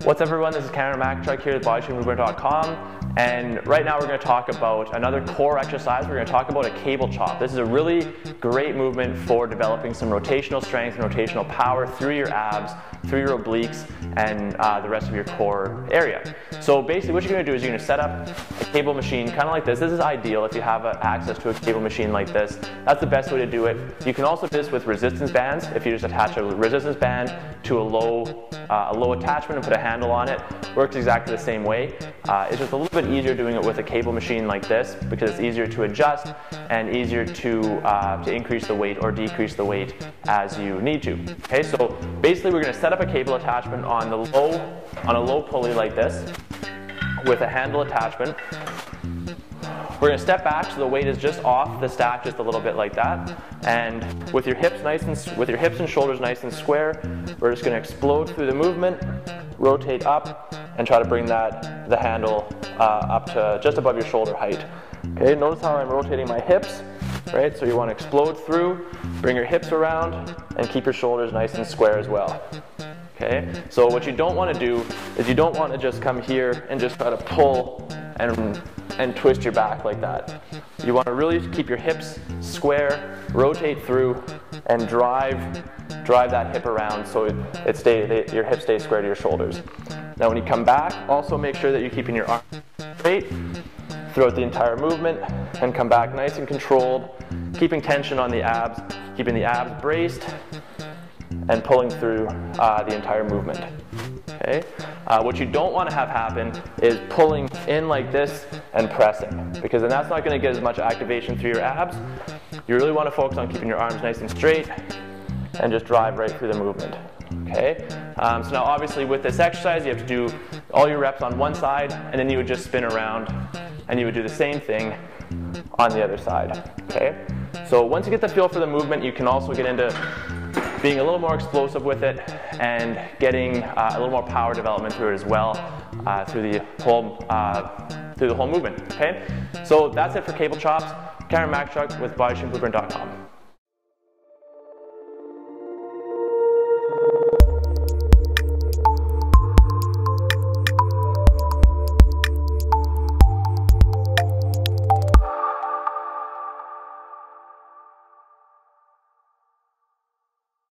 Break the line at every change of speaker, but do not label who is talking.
What's up everyone, this is Cameron Mack here at bodyshapingmovement.com, and right now we're going to talk about another core exercise. We're going to talk about a cable chop. This is a really great movement for developing some rotational strength and rotational power through your abs, through your obliques, and the rest of your core area. So basically what you're going to do is you're going to set up a cable machine kind of like this. This is ideal if you have access to a cable machine like this. That's the best way to do it. You can also do this with resistance bands. If you just attach a resistance band to a low attachment and put a handle on it, works exactly the same way. It's just a little bit easier doing it with a cable machine like this because it's easier to adjust and easier to increase the weight or decrease the weight as you need to. Okay, so basically we're going to set up a cable attachment on a low pulley like this with a handle attachment. We're going to step back so the weight is just off the stack just a little bit like that, and with your hips and shoulders nice and square, we're just going to explode through the movement, rotate up, and try to bring the handle up to just above your shoulder height. Okay, notice how I'm rotating my hips, right? So you want to explode through, bring your hips around, and keep your shoulders nice and square as well. Okay, so what you don't want to do is you don't want to just come here and just try to pull and twist your back like that. You want to really keep your hips square, rotate through, and drive that hip around so your hips stay square to your shoulders. Now when you come back, also make sure that you're keeping your arms straight throughout the entire movement, and come back nice and controlled, keeping tension on the abs, keeping the abs braced, and pulling through the entire movement. Okay? What you don't want to have happen is pulling in like this and pressing, because then that's not going to get as much activation through your abs. You really want to focus on keeping your arms nice and straight and just drive right through the movement. Okay? So now obviously with this exercise you have to do all your reps on one side, and then you would just spin around and you would do the same thing on the other side. Okay? So once you get the feel for the movement, you can also get into being a little more explosive with it and getting a little more power development through it as well, through the whole movement. Okay, so that's it for cable chops. Cameron Mack with bodyshapingmovement.com.